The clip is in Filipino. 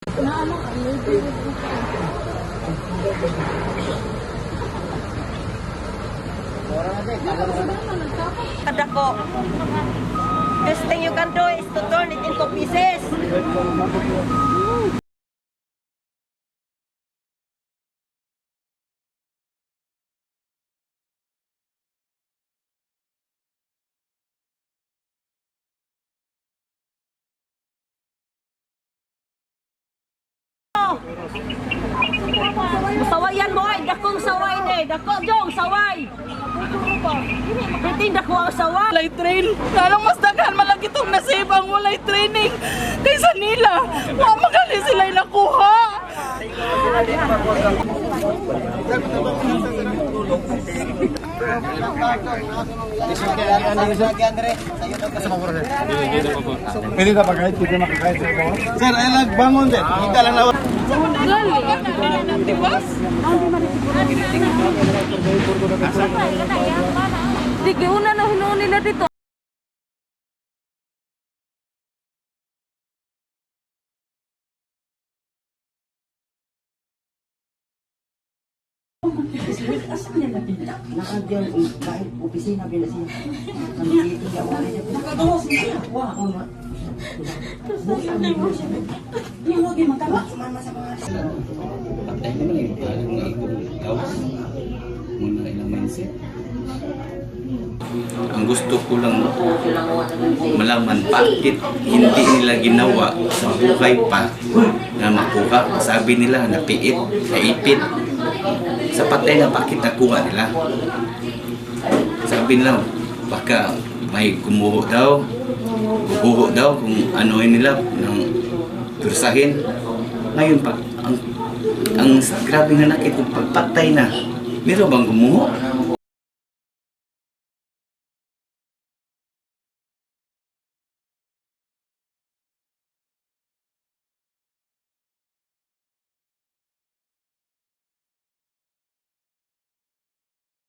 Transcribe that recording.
Kada ko. Best thing you can do is to turn it into pieces. Sawayan mo ay dakong saway ni. Dako jong saway. Hindi dako ang saway. Walay train. Lalong mas daghan malagi itong nasave ang walay training. Kaysa nila, magali sila nakuha. Pwede ka pagkait, pwede makakait sa ito. Sir, ay nagbangon din. Kita lang na. Di ba? Sige, una na hinuon nila dito. Nakagyan kahit opisina bila siya. Kami tidak boleh dia. Wah, ono. Ni lagi makan mana sama. Patay na lang parang gawas muna ilang mindset. Ang gusto ko lang malaman bakit hindi nila ginawa sa buhay pa na makuha. Sabi nila napiit, naipit. Sa patay na bakit nakuha nila? Sabi nila baka may kumuho daw, bubuho daw kung anuin nila ng tursahin. Ngayon pag ang grabe na nakita pagpatay na, meron bang gumuho?